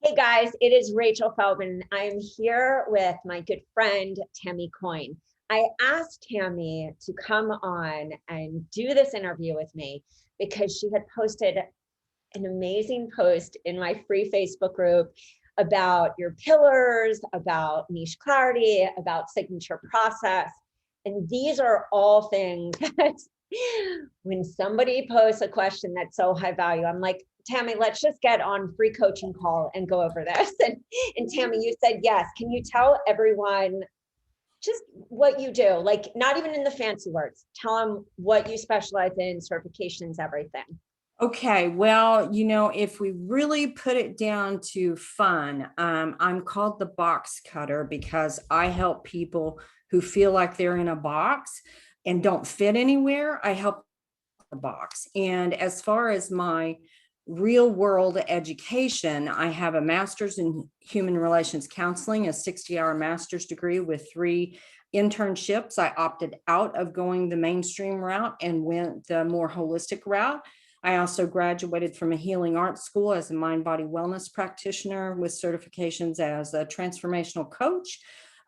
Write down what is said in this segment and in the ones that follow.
Hey guys, it is Rachel Feldman. I'm here with my good friend, Tammy Coin. I asked Tammy to come on and do this interview with me because she had posted an amazing post in my free Facebook group about your pillars, about niche clarity, about signature process. And these are all things that when somebody posts a question that's so high value, I'm like, Tammy, let's just get on free coaching call and go over this. And Tammy, you said yes. Can you tell everyone just what you do? Like, not even in the fancy words. Tell them what you specialize in, certifications, everything. Okay, well, if we really put it down to fun, I'm called the box cutter because I help people who feel like they're in a box and don't fit anywhere. I help the box. And as far as my real world education, I have a master's in human relations counseling, a 60-hour master's degree with 3 internships. I opted out of going the mainstream route and went the more holistic route. I also graduated from a healing arts school as a mind body wellness practitioner with certifications as a transformational coach,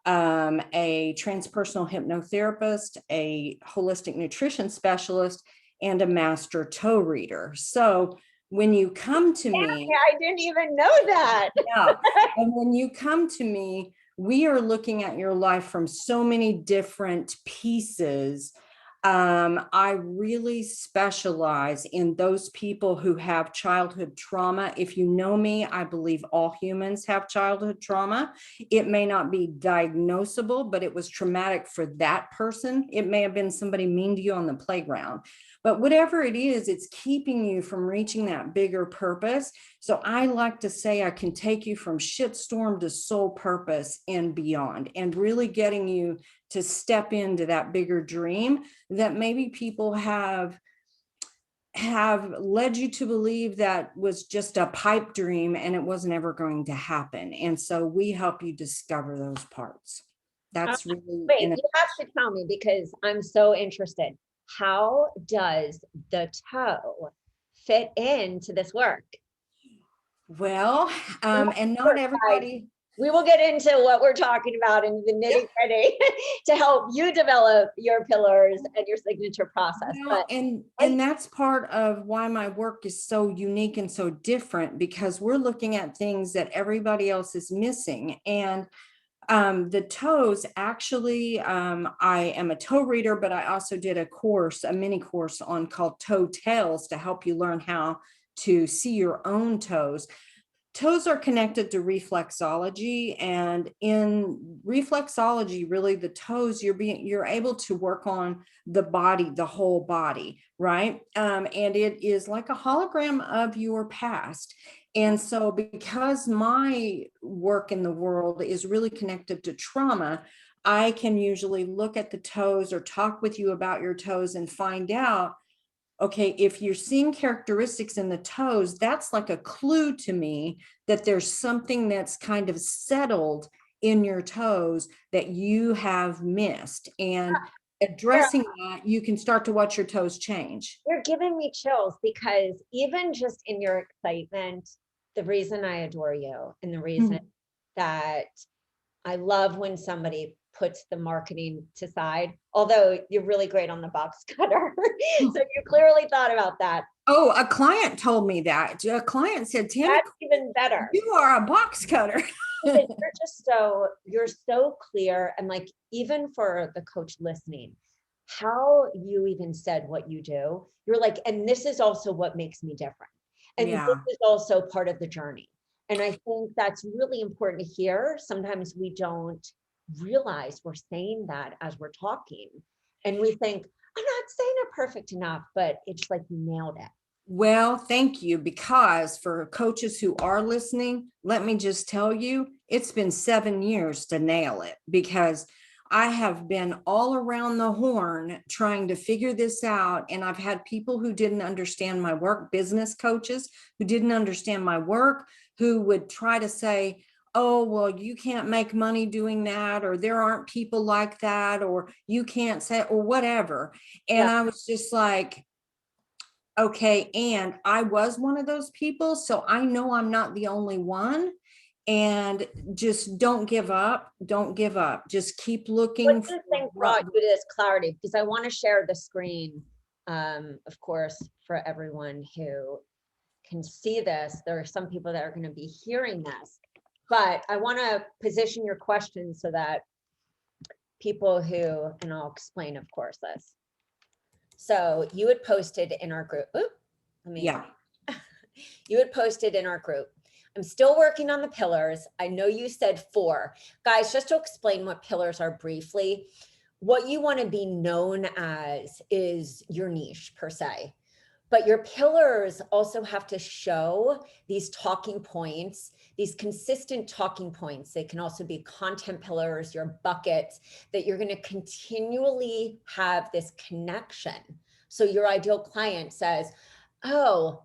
a transpersonal hypnotherapist, a holistic nutrition specialist, and a master toe reader. So when you come to me, I didn't even know that. yeah, and when you come to me, we are looking at your life from so many different pieces. I really specialize in those people who have childhood trauma. If you know me, I believe all humans have childhood trauma. It may not be diagnosable, but it was traumatic for that person. It may have been somebody mean to you on the playground. But whatever it is, it's keeping you from reaching that bigger purpose. So I like to say I can take you from shitstorm to soul purpose and beyond, and really getting you to step into that bigger dream that maybe people have led you to believe that was just a pipe dream and it wasn't ever going to happen. And so we help you discover those parts. That's really Wait, you have to tell me because I'm so interested. How does the toe fit into this work? well, and not everybody. We will get into what we're talking about in the nitty gritty to help you develop your pillars and your signature process. Well, and that's part of why my work is so unique and so different, because we're looking at things that everybody else is missing. And the toes, actually, I am a toe reader, but I also did a mini course on called Toe Tales to help you learn how to see your own toes. Toes are connected to reflexology, and in reflexology, really the toes, you're able to work on the body, the whole body, right? And it is like a hologram of your past. And so because my work in the world is really connected to trauma, I can usually look at the toes or talk with you about your toes and find out, okay, if you're seeing characteristics in the toes, that's like a clue to me that there's something that's kind of settled in your toes that you have missed. And addressing that, you can start to watch your toes change. You're giving me chills because even just in your excitement, the reason I adore you and the reason that I love when somebody puts the marketing to side, although you're really great on the box cutter. So you clearly thought about that. Oh, a client told me that. A client said, Tammy, that's even better. You are a box cutter. You're so clear. And like, even for the coach listening, how you even said what you do, you're like, and this is also what makes me different. And this is also part of the journey. And I think that's really important to hear. Sometimes we don't realize we're saying that as we're talking. And we think, I'm not saying it perfect enough, but it's like you nailed it. Well, thank you. Because for coaches who are listening, let me just tell you, it's been 7 years to nail it, because I have been all around the horn trying to figure this out. And I've had people who didn't understand my work, business coaches who didn't understand my work, who would try to say, oh, well, you can't make money doing that, or there aren't people like that, or you can't say, or whatever. And I was just like, okay. And I was one of those people. So I know I'm not the only one. and just don't give up. Don't give up. Just keep looking. What do you think brought you to this clarity? Because I want to share the screen, of course, for everyone who can see this. There are some people that are going to be hearing this, but I want to position your questions so that people who, and I'll explain, of course, this. So you had posted in our group. Ooh, Yeah. You had posted in our group, I'm still working on the pillars. I know you said 4. Guys, just to explain what pillars are briefly, what you want to be known as is your niche per se. But your pillars also have to show these talking points, these consistent talking points. They can also be content pillars, your buckets, that you're going to continually have this connection. So your ideal client says, oh,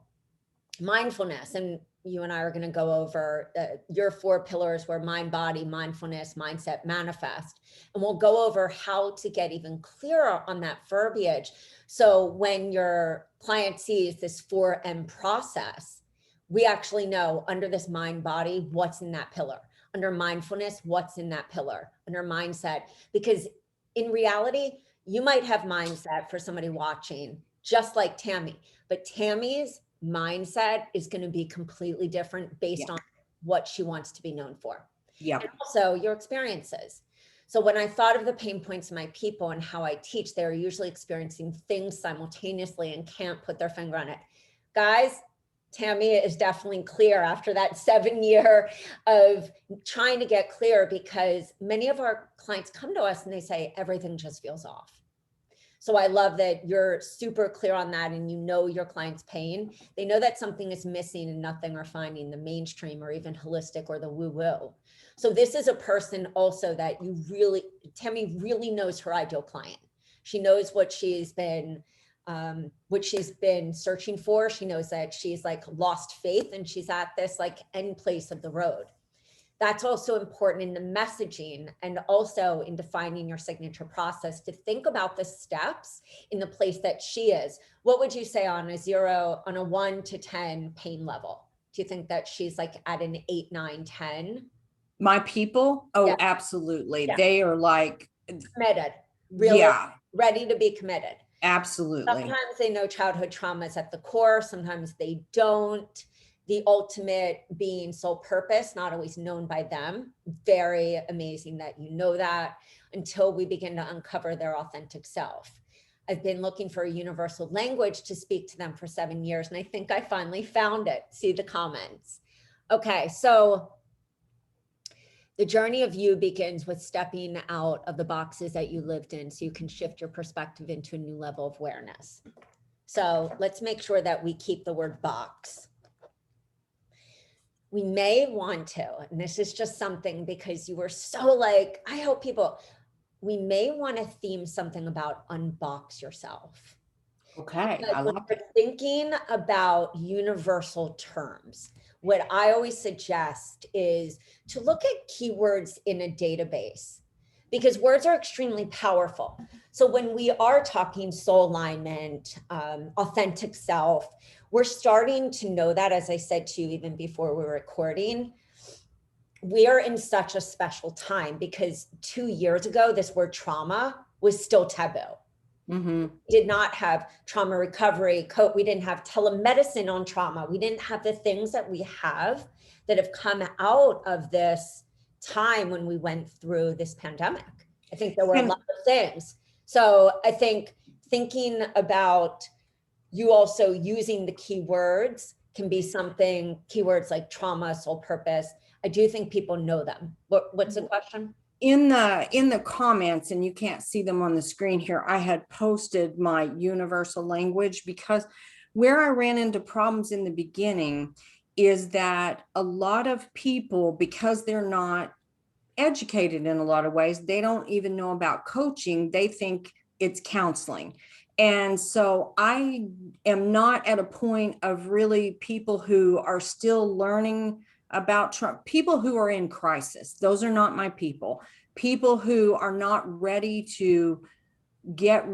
mindfulness. And you and I are going to go over your 4 pillars were mind, body, mindfulness, mindset, manifest. And we'll go over how to get even clearer on that verbiage. So when your client sees this 4M process, we actually know under this mind, body, what's in that pillar. Under mindfulness, what's in that pillar. Under mindset, because in reality, you might have mindset for somebody watching, just like Tammy, but Tammy's mindset is going to be completely different based on what she wants to be known for. Yeah. And also your experiences. So when I thought of the pain points of my people and how I teach, they're usually experiencing things simultaneously and can't put their finger on it. Guys, Tammy is definitely clear after that 7-year of trying to get clear, because many of our clients come to us and they say, everything just feels off. So I love that you're super clear on that, and you know your client's pain. They know that something is missing and nothing are finding the mainstream or even holistic or the woo-woo. So this is a person also that you really, Tammy really knows her ideal client. She knows what she's been searching for. She knows that she's like lost faith and she's at this like end place of the road. That's also important in the messaging and also in defining your signature process, to think about the steps in the place that she is. What would you say on a 1 to 10 pain level? Do you think that she's like at an 8, 9, 10? My people? Oh, Yeah. absolutely. Yeah. They are like, committed, really ready to be committed. Absolutely. Sometimes they know childhood trauma is at the core. Sometimes they don't. The ultimate being soul purpose, not always known by them. Very amazing that you know that, until we begin to uncover their authentic self. I've been looking for a universal language to speak to them for 7 years, and I think I finally found it. See the comments. Okay, so the journey of you begins with stepping out of the boxes that you lived in so you can shift your perspective into a new level of awareness. So let's make sure that we keep the word box. We may want to, and this is just something because you were so like, I hope people, we may want to theme something about unbox yourself. Okay, I when like we're it. thinking about universal terms, what I always suggest is to look at keywords in a database, because words are extremely powerful. So when we are talking soul alignment, authentic self, we're starting to know that, as I said to you even before we were recording, we are in such a special time, because 2 years ago, this word trauma was still taboo. Mm-hmm. We did not have trauma recovery. We didn't have telemedicine on trauma. We didn't have the things that we have that have come out of this time when we went through this pandemic. I think there were a lot of things. So I think thinking about you also using the keywords can be something, keywords like trauma, soul purpose. I do think people know them. What's the question? In the comments, and you can't see them on the screen here, I had posted my universal language, because where I ran into problems in the beginning is that a lot of people, because they're not educated in a lot of ways, they don't even know about coaching. They think it's counseling. And so I am not at a point of really people who are still learning about people who are in crisis. Those are not my people. People who are not ready to get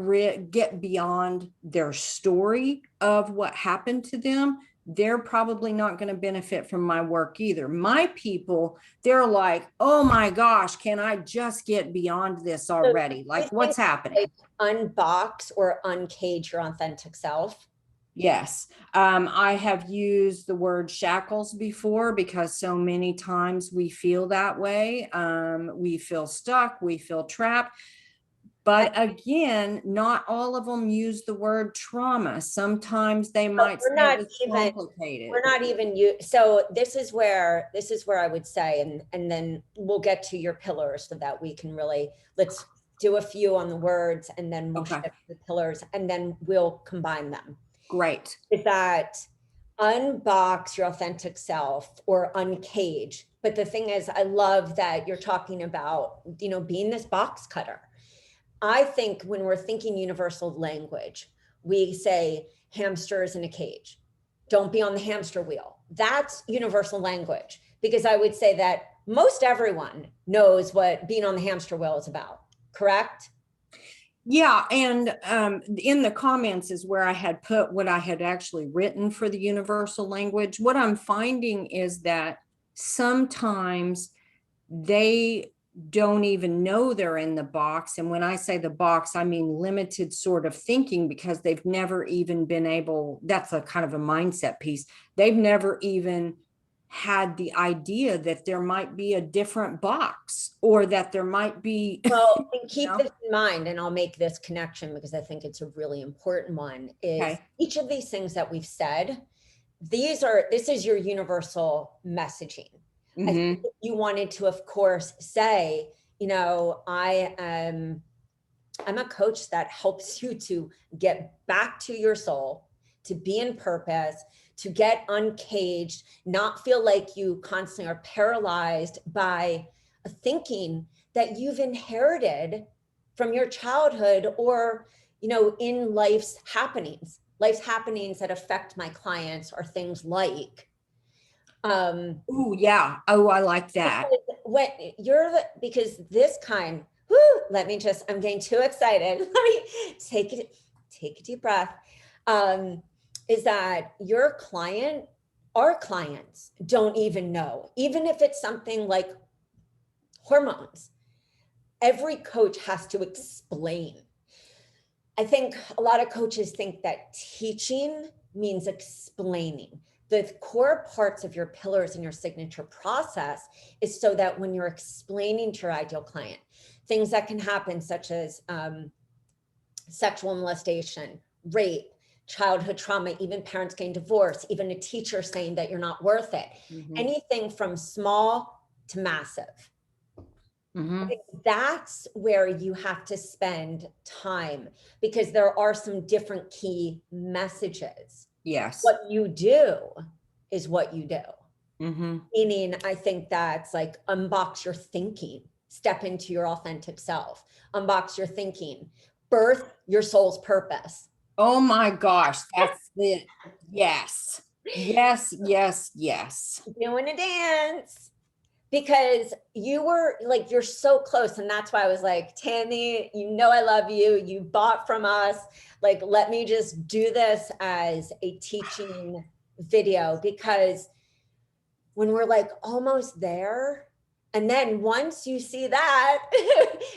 beyond their story of what happened to them. they're probably not going to benefit from my work either. My people, they're like, oh my gosh, can I just get beyond this So already? do you Like, what's think happening? like unbox or uncage your authentic self? Yes. I have used the word shackles before because so many times we feel that way. We feel stuck, we feel trapped. I, But again, not all of them use the word trauma. Sometimes they but might say it was we're complicated. not even you. So this is where I would say, and then we'll get to your pillars so that we can really, let's do a few on the words and then we'll Okay, shift the pillars and then we'll combine them. great. Is that unbox your authentic self or uncage. But the thing is, I love that you're talking about, being this box cutter. I think when we're thinking universal language, we say hamsters in a cage. Don't be on the hamster wheel. That's universal language because I would say that most everyone knows what being on the hamster wheel is about, correct? Yeah, and in the comments is where I had put what I had actually written for the universal language. What I'm finding is that sometimes they don't even know they're in the box. And when I say the box, I mean limited sort of thinking because they've never even been able, that's a kind of a mindset piece. They've never even had the idea that there might be a different box or that there might be, Well, and you keep know, this in mind, and I'll make this connection because I think it's a really important one, is okay. each of these things that we've said, this is your universal messaging. I think Mm-hmm. if you wanted to, of course, say, I'm a coach that helps you to get back to your soul, to be in purpose, to get uncaged, not feel like you constantly are paralyzed by a thinking that you've inherited from your childhood or, in life's happenings that affect my clients are things like, Oh, yeah. Oh, I like that. when because this kind, I'm getting too excited. Let me take a deep breath. Is that our clients don't even know, even if it's something like hormones, every coach has to explain. I think a lot of coaches think that teaching means explaining. The core parts of your pillars in your signature process is so that when you're explaining to your ideal client, things that can happen, such as sexual molestation, rape, childhood trauma, even parents getting divorced, even a teacher saying that you're not worth it, Mm-hmm. anything from small to massive. Mm-hmm. That's where you have to spend time because there are some different key messages. Yes. What you do is what you do. Mm-hmm. Meaning, I think that's like unbox your thinking, step into your authentic self, unbox your thinking, birth your soul's purpose. Oh my gosh, that's it. Yes. Yes, yes, yes. Doing a dance. Because you were like, you're so close. And that's why I was like, Tammy, I love you. You bought from us. Like, let me just do this as a teaching video because when we're like almost there, and then once you see that,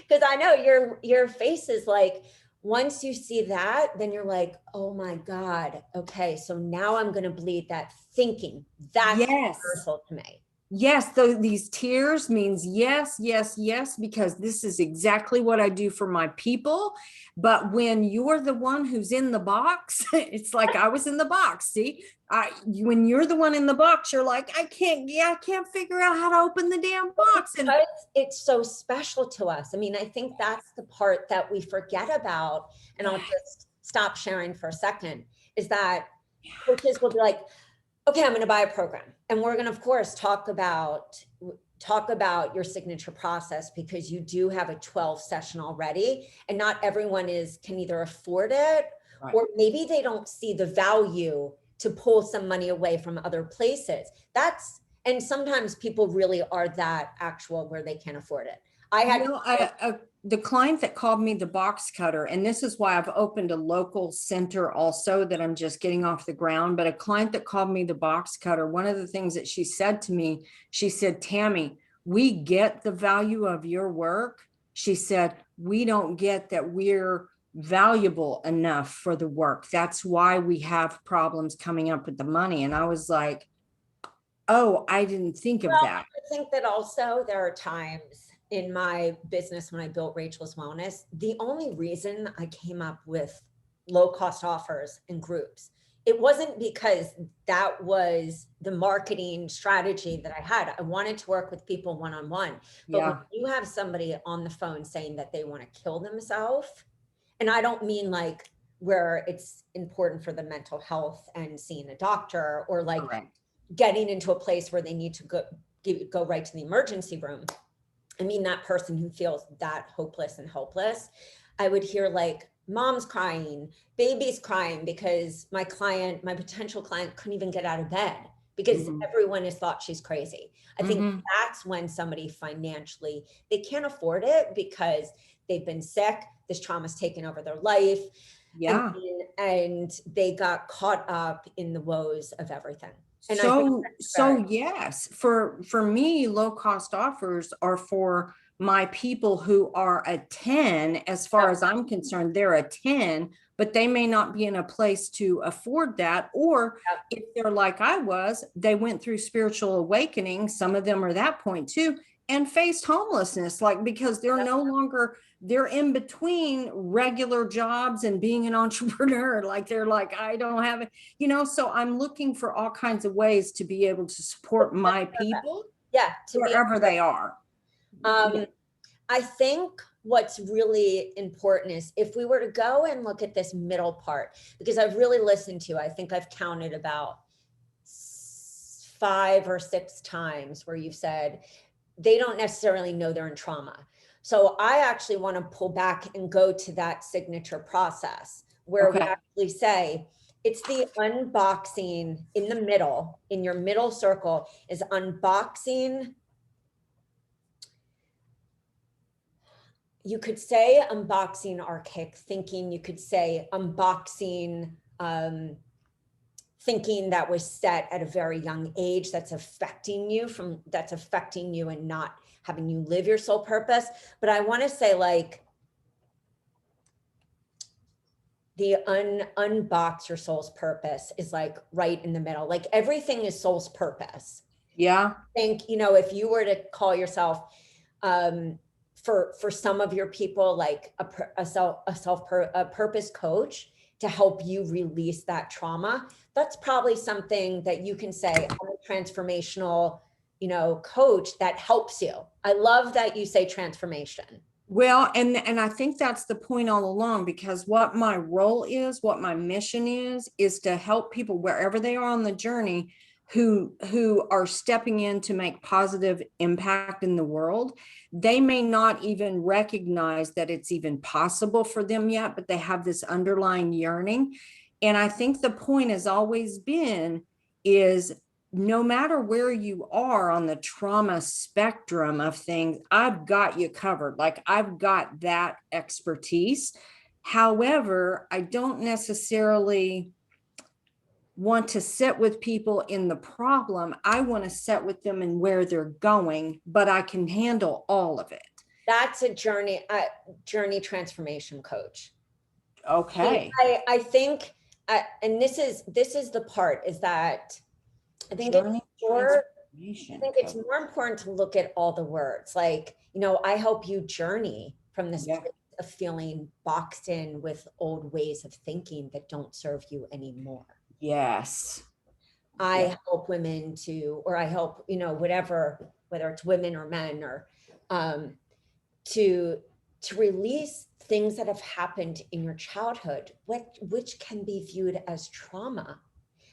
because I know your face is like, once you see that, then you're like, oh my God, okay, so now I'm going to bleed that thinking. That's Yes. universal to me. Yes, though these tears means yes, yes, yes, because this is exactly what I do for my people. But when you're the one who's in the box, it's like I was in the box. See, when you're the one in the box, you're like, I can't figure out how to open the damn box. And Because it's so special to us. I mean, I think that's the part that we forget about. And I'll just stop sharing for a second, is that coaches will be like, okay, I'm going to buy a program. And we're going to, of course, talk about your signature process because you do have a 12 session already. And not everyone can either afford it right. or maybe they don't see the value to pull some money away from other places. And sometimes people really are that actual where they can't afford it. I You had, know, the client that called me the box cutter, and this is why I've opened a local center also that I'm just getting off the ground. But a client that called me the box cutter, one of the things that she said to me, she said, Tammy, we get the value of your work. She said, we don't get that we're valuable enough for the work. That's why we have problems coming up with the money. And I was like, oh, I didn't think of well, that. I think that also there are times in my business when I built Rachel's Wellness, the only reason I came up with low cost offers and groups, it wasn't because that was the marketing strategy that I had. I wanted to work with people one-on-one. But when Yeah. you have somebody on the phone saying that they want to kill themselves, and I don't mean like where it's important for the mental health and seeing a doctor, or like Correct. getting into a place where they need to go right to the emergency room. I mean, that person who feels that hopeless and helpless. I would hear like mom's crying, baby's crying because my potential client couldn't even get out of bed because Mhm. everyone has thought she's crazy. I think Mhm. that's when somebody financially, they can't afford it because they've been sick, this trauma's taken over their life, and Yeah. and they got caught up in the woes of everything. And I think that's So very, yes, for me, low cost offers are for my people who are a 10. As far as I'm concerned, they're a 10, but they may not be in a place to afford that. Or if they're like I was, they went through spiritual awakening. Some of them are that point too, and faced homelessness, like because they're no longer, they're in between regular jobs and being an entrepreneur. Like they're like, I don't have it, so I'm looking for all kinds of ways to be able to support my people yeah, to be, wherever they are. um, I think what's really important is if we were to go and look at this middle part, because I've really listened to, I think I've counted about 5 or 6 times where you've said they don't necessarily know they're in trauma. So I actually want to pull back and go to that signature process where we Okay. actually say it's the unboxing in the middle, in your middle circle is unboxing. You could say unboxing archaic thinking. You could say unboxing thinking that was set at a very young age that's affecting you and not having you live your soul purpose. But I want to say like the unbox your soul's purpose is like right in the middle. Like everything is soul's purpose. Yeah. I think, if you were to call yourself, for some of your people, like a purpose coach to help you release that trauma, that's probably something that you can say, I'm a transformational, coach that helps you. I love that you say transformation. Well, and I think that's the point all along, because what my role is, what my mission is to help people wherever they are on the journey who are stepping in to make positive impact in the world. They may not even recognize that it's even possible for them yet, but they have this underlying yearning. And I think the point has always been is no matter where you are on the trauma spectrum of things, I've got you covered. Like I've got that expertise. However, I don't necessarily want to sit with people in the problem. I want to sit with them in where they're going, but I can handle all of it. That's a journey transformation coach. Okay. I think, and this is the part is that I think it's Journey more, I transformation think it's coach. more important to look at all the words. Like, I help you journey from this Yeah. place of feeling boxed in with old ways of thinking that don't serve you anymore. Yes. Yeah. I help women to, or I help, whatever, whether it's women or men, or um, to release things that have happened in your childhood, which can be viewed as trauma,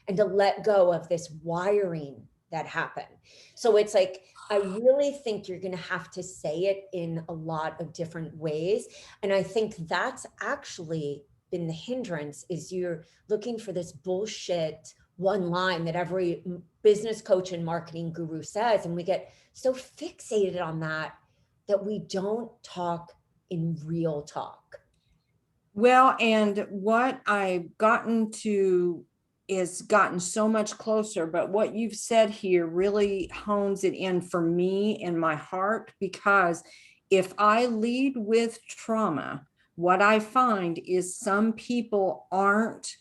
and to let go of this wiring that happened. So it's like, I really think you're going to have to say it in a lot of different ways. And I think that's actually been the hindrance, is you're looking for this bullshit one line that every business coach and marketing guru says. And we get so fixated on that that we don't talk in real talk. Well, and what I've gotten to is gotten so much closer, but what you've said here really hones it in for me in my heart, because if I lead with trauma, what I find is some people aren't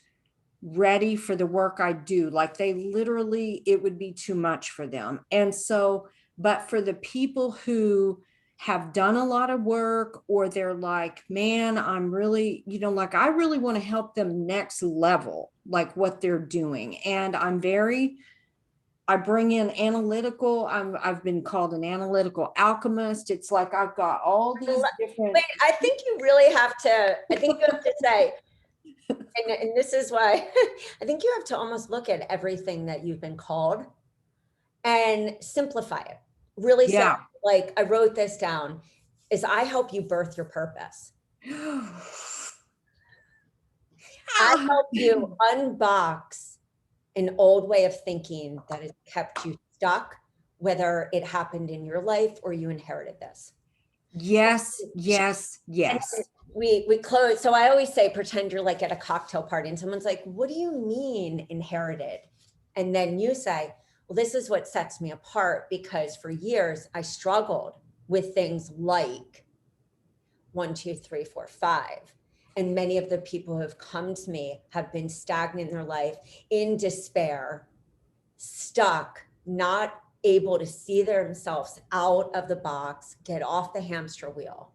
ready for the work I do. Like they literally, it would be too much for them. And so, but for the people who have done a lot of work, or they're like, man, I'm really, like I really want to help them next level, like what they're doing. And I bring in analytical. I've been called an analytical alchemist. It's like I've got all these different. Wait, I think you really have to, I think you have to say, and this is why I think you have to almost look at everything that you've been called and simplify it. Really say, Yeah. like I wrote this down, is I help you birth your purpose. I help you unbox an old way of thinking that has kept you stuck, whether it happened in your life or you inherited this. Yes, yes, yes. And we close. So I always say, pretend you're like at a cocktail party and someone's like, what do you mean inherited? And then you say, well, this is what sets me apart, because for years I struggled with things like 1, 2, 3, 4, 5. And many of the people who have come to me have been stagnant in their life, in despair, stuck, not able to see themselves out of the box, get off the hamster wheel.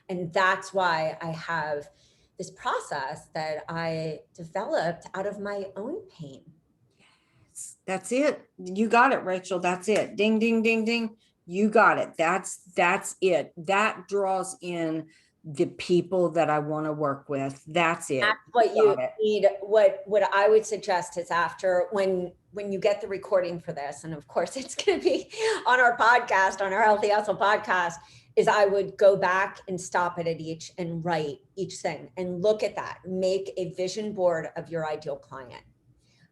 And that's why I have this process that I developed out of my own pain. That's it. You got it, Rachel. That's it. Ding, ding, ding, ding. You got it. That's it. That draws in the people that I want to work with. That's it. That's what you need. What I would suggest is, after when you get the recording for this, and of course it's going to be on our podcast, on our Healthy Hustle podcast, is I would go back and stop it at each and write each thing and look at that. Make a vision board of your ideal client.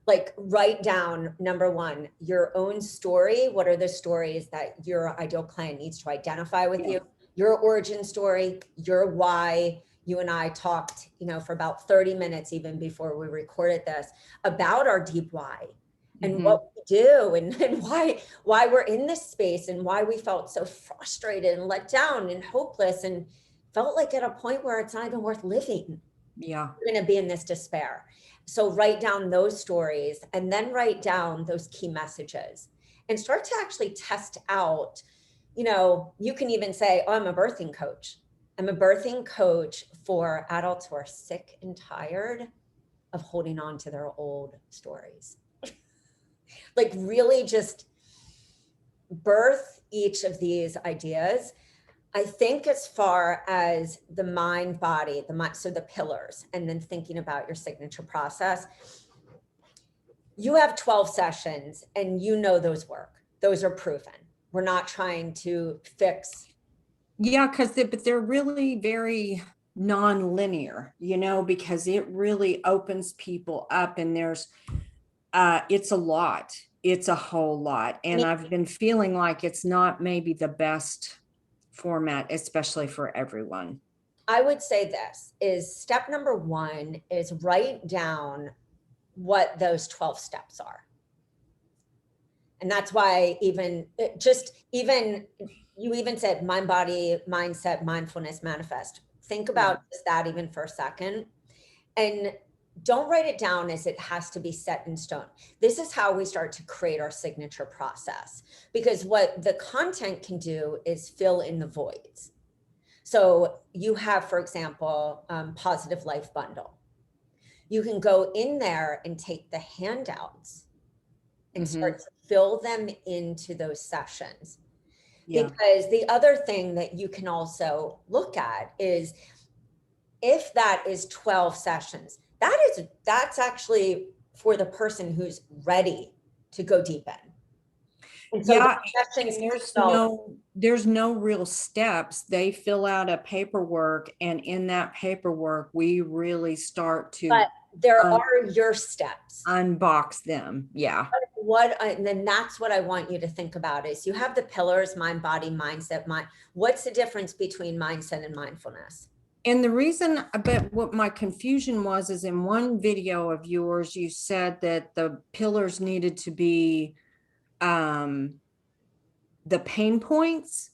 Like write down, number 1, your own story. What are the stories that your ideal client needs to identify with you? Your origin story, your why. You and I talked, for about 30 minutes, even before we recorded this, about our deep why and what we do, and why we're in this space, and why we felt so frustrated and let down and hopeless and felt like at a point where it's not even worth living. Yeah. We're going to be in this despair. So write down those stories, and then write down those key messages, and start to actually test out. You can even say, oh, I'm a birthing coach. I'm a birthing coach for adults who are sick and tired of holding on to their old stories. Like really just birth each of these ideas. I think as far as the mind, body, so the pillars, and then thinking about your signature process, you have 12 sessions and those work. Those are proven. We're not trying to fix. Yeah, but they're really very non-linear, because it really opens people up, and it's a lot. It's a whole lot. And I've been feeling like it's not maybe the best format, especially for everyone. I would say this is step number 1 is write down what those 12 steps are. And that's why you even said mind, body, mindset, mindfulness, manifest. Think about that even for a second. And don't write it down as it has to be set in stone. This is how we start to create our signature process, because what the content can do is fill in the voids. So you have, for example, Positive Life Bundle. You can go in there and take the handouts and start to fill them into those sessions. Yeah. Because the other thing that you can also look at is, if that is 12 sessions, that's actually for the person who's ready to go deep in. And so there's no real steps. They fill out a paperwork, and in that paperwork, we really start to there are your steps. Unbox them. Yeah. And then that's what I want you to think about is you have the pillars, mind, body, mindset, mind. What's the difference between mindset and mindfulness? And the reason, but what my confusion was is in one video of yours, you said that the pillars needed to be the pain points.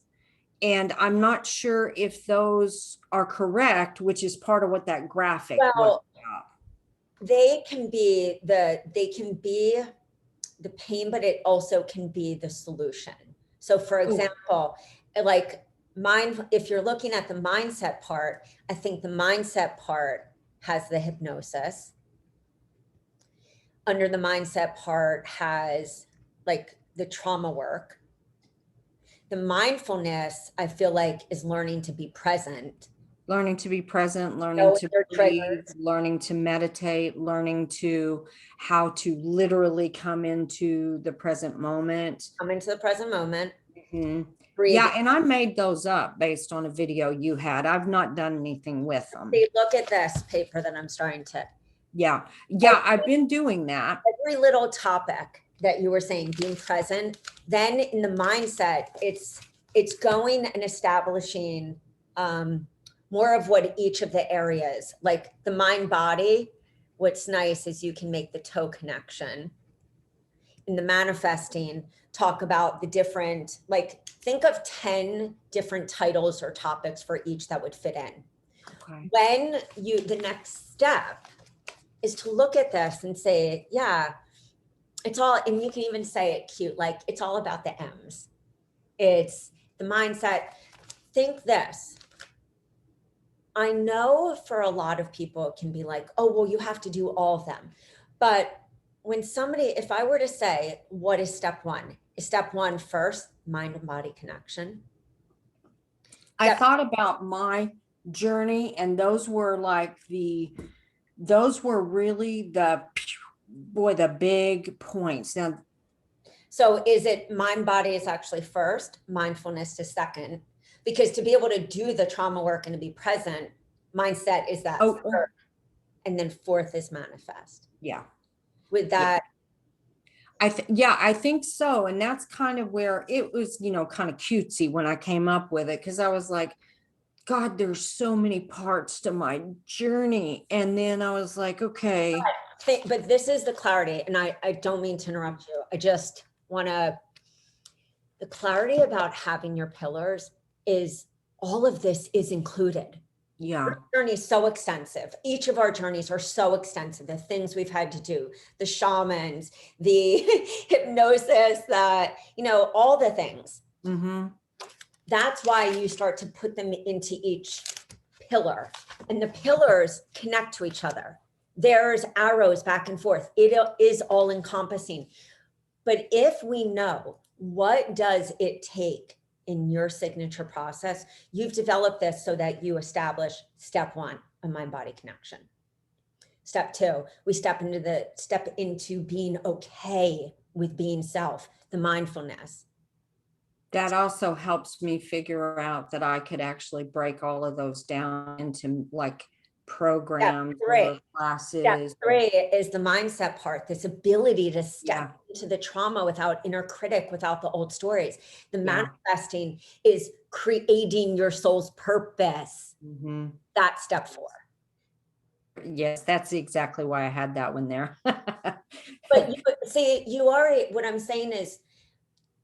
And I'm not sure if those are correct, which is part of what that graphic was Well, about. they can be the pain, but it also can be the solution. So for example, like if you're looking at the mindset part, I think the mindset part has the hypnosis. Under the mindset part has like the trauma work. The mindfulness, I feel like, is learning to be present. Learning to be present, learning to breathe, learning to meditate, learning to how to literally come into the present moment. Come into the present moment. Mm-hmm. Yeah, and I made those up based on a video you had. I've not done anything with them. See, look at this paper that I'm starting to. Yeah, I've been doing that. Every little topic that you were saying, being present, then in the mindset, it's going and establishing more of what each of the areas, like the mind body. What's nice is you can make the toe connection. In the manifesting, talk about the different, like think of 10 different titles or topics for each that would fit in. Okay. When the next step is to look at this and say, yeah, it's all, and you can even say it cute, like it's all about the M's. It's the mindset. Think this. I know for a lot of people, it can be like, oh, well, you have to do all of them. But when if I were to say, what is step one? Is step one first, mind and body connection? I thought about my journey, and those were really the big points. Now, so is it mind body is actually first, mindfulness is second? Because to be able to do the trauma work and to be present, mindset is that third, and then fourth is manifest. Yeah. With that. Yeah. I think so. And that's kind of where it was, kind of cutesy when I came up with it. Cause I was like, God, there's so many parts to my journey. And then I was like, okay. But this is the clarity. And I don't mean to interrupt you. I just the clarity about having your pillars is all of this is included. Yeah. Our journey is so extensive. Each of our journeys are so extensive. The things we've had to do, the shamans, the hypnosis, all the things. Mm-hmm. That's why you start to put them into each pillar, and the pillars connect to each other. There's arrows back and forth. It is all encompassing. But if we know what does it take in your signature process, you've developed this so that you establish step one, a mind-body connection. Step two, we step into being okay with being self, the mindfulness. That also helps me figure out that I could actually break all of those down into like programs or classes. Step three is the mindset part, this ability to step into the trauma without inner critic, without the old stories. The manifesting is creating your soul's purpose. Mm-hmm. That's step four. Yes, that's exactly why I had that one there. But what I'm saying is,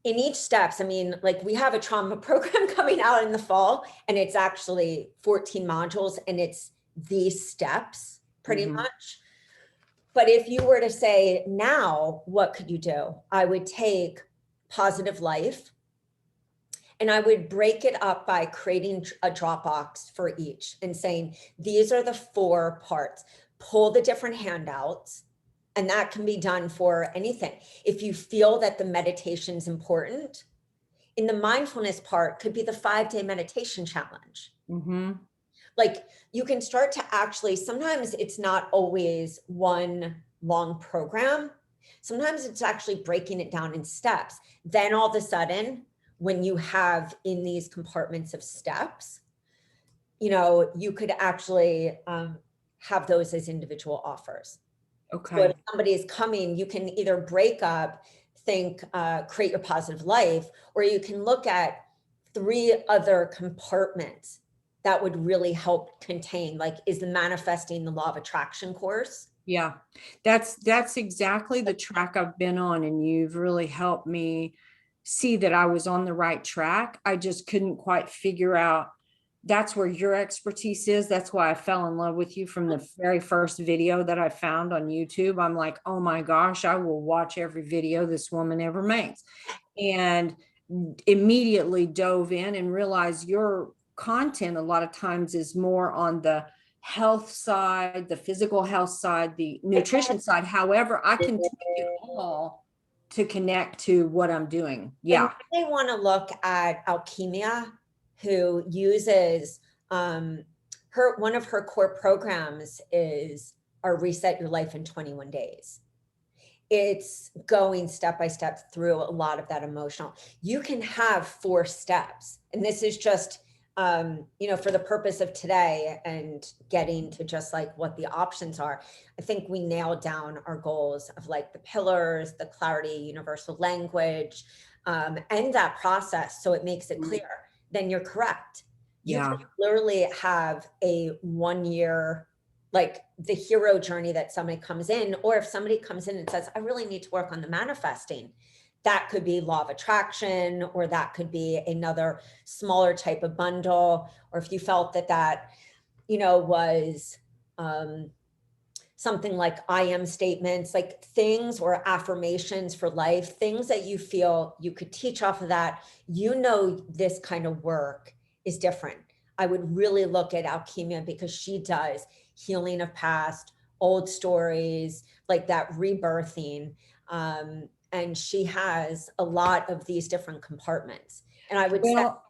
in each steps, I mean, like we have a trauma program coming out in the fall, and it's actually 14 modules, and it's these steps pretty much. But if you were to say now, what could you do? I would take Positive Life, and I would break it up by creating a Dropbox for each and saying, these are the 4 parts. Pull the different handouts. And that can be done for anything. If you feel that the meditation is important, in the mindfulness part could be the 5-day meditation challenge. Mm-hmm. Like you can start to actually, sometimes it's not always one long program. Sometimes it's actually breaking it down in steps. Then all of a sudden, when you have in these compartments of steps, you could actually have those as individual offers. So Okay. if somebody is coming, you can either break up, think, create your positive life, or you can look at 3 other compartments that would really help contain, like, is the manifesting the law of attraction course. Yeah, that's exactly the track I've been on, and you've really helped me see that I was on the right track. I just couldn't quite figure out that's where your expertise is. That's why I fell in love with you from the very first video that I found on YouTube. I'm like, oh my gosh, I will watch every video this woman ever makes. And immediately dove in and realized your content a lot of times is more on the health side, the physical health side, the nutrition side. However, I can take it all to connect to what I'm doing. And Yeah. they want to look at Alchemia, who uses one of her core programs is our Reset Your Life in 21 Days. It's going step by step through a lot of that emotional. You can have 4 steps, and this is just for the purpose of today and getting to just like what the options are. I think we nailed down our goals of like the pillars, the clarity, universal language, and that process, so it makes it clear. Then you're correct. You Yeah. can literally have a 1-year, like the hero journey that somebody comes in, or if somebody comes in and says, I really need to work on the manifesting, that could be law of attraction, or that could be another smaller type of bundle. Or if you felt that was something like I am statements, like things or affirmations for life, things that you feel you could teach off of that, this kind of work is different. I would really look at Alchemia because she does healing of past, old stories, like that rebirthing. And she has a lot of these different compartments. And I would say, Well,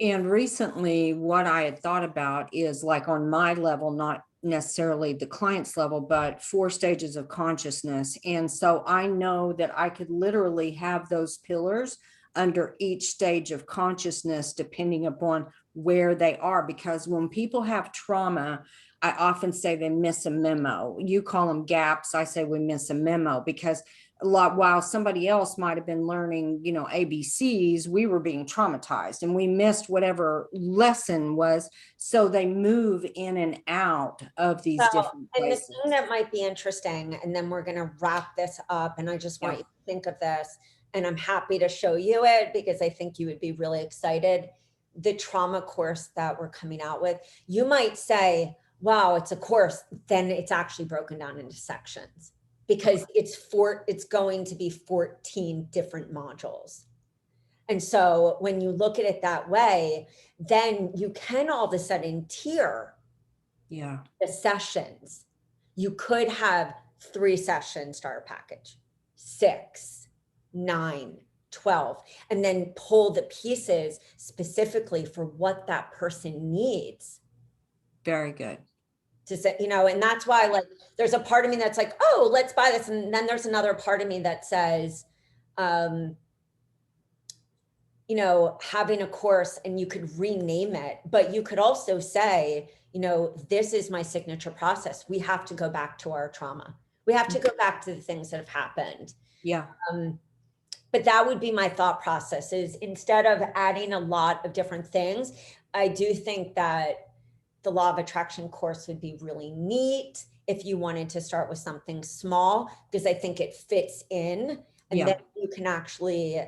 and recently what I had thought about is like on my level, not necessarily the client's level, but 4 stages of consciousness. And so I know that I could literally have those pillars under each stage of consciousness, depending upon where they are. Because when people have trauma, I often say they miss a memo. You call them gaps. I say we miss a memo, because a lot, while somebody else might have been learning, ABCs, we were being traumatized and we missed whatever lesson was. So they move in and out of these different and the places. thing that might be interesting, and then we're going to wrap this up, and I just want you to think of this, and I'm happy to show you it because I think you would be really excited. The trauma course that we're coming out with, you might say, wow, it's a course. Then it's actually broken down into sections, because it's going to be 14 different modules. And so when you look at it that way, then you can all of a sudden tier the sessions. You could have 3 session starter package, 6, 9, 12, and then pull the pieces specifically for what that person needs. Very good. To say, and that's why, like, there's a part of me that's like, oh, let's buy this. And then there's another part of me that says, having a course, and you could rename it, but you could also say, this is my signature process. We have to go back to our trauma. We have to go back to the things that have happened. Yeah. But that would be my thought process, is instead of adding a lot of different things, I do think that the law of attraction course would be really neat if you wanted to start with something small, because I think it fits in. And then you can actually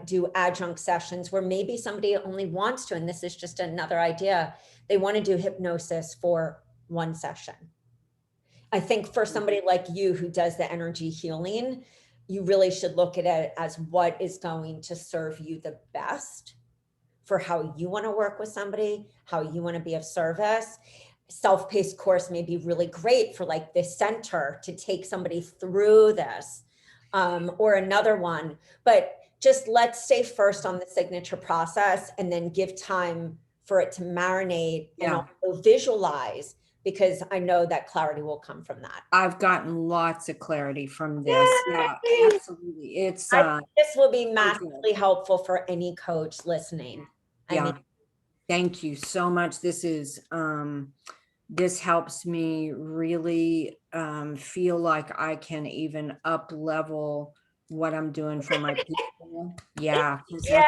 do adjunct sessions where maybe somebody only wants to, and this is just another idea, they want to do hypnosis for 1 session. I think for somebody like you who does the energy healing, you really should look at it as what is going to serve you the best for how you want to work with somebody, how you want to be of service. Self-paced course may be really great for like this center to take somebody through this, or another one, but just let's stay first on the signature process and then give time for it to marinate and also visualize, because I know that clarity will come from that. I've gotten lots of clarity from this. Yeah, absolutely. It's I think this will be massively helpful for any coach listening. Thank you so much. This is this helps me really feel like I can even up level what I'm doing for my people. Yeah, because Yay.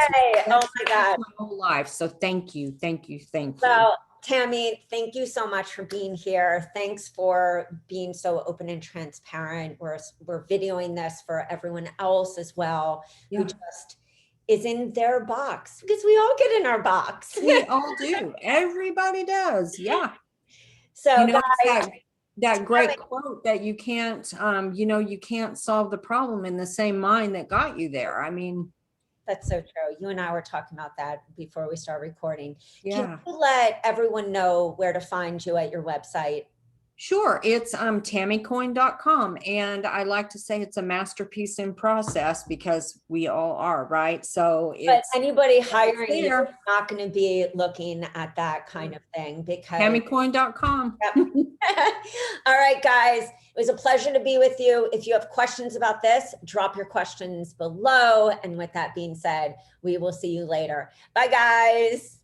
Oh my that's God. my whole life. So thank you, thank you, thank you. Well, Tammy, thank you so much for being here. Thanks for being so open and transparent. We're videoing this for everyone else as well, who Yeah, just is in their box, because we all get in our box. we all do. Everybody does. Yeah. So It's guys, that Tammy, great quote that you can't, you can't solve the problem in the same mind that got you there. I mean, that's so true. You and I were talking about that before we start recording. Can yeah. you let everyone know where to find you at your website? Sure, it's tammycoin.com, and I like to say it's a masterpiece in process because we all are, right? So But it's anybody hiring you is there. not going to be looking at that kind of thing because Tammycoin.com. yep. All right, guys, it was a pleasure to be with you. If you have questions about this, drop your questions below. And with that being said, we will see you later. Bye, guys.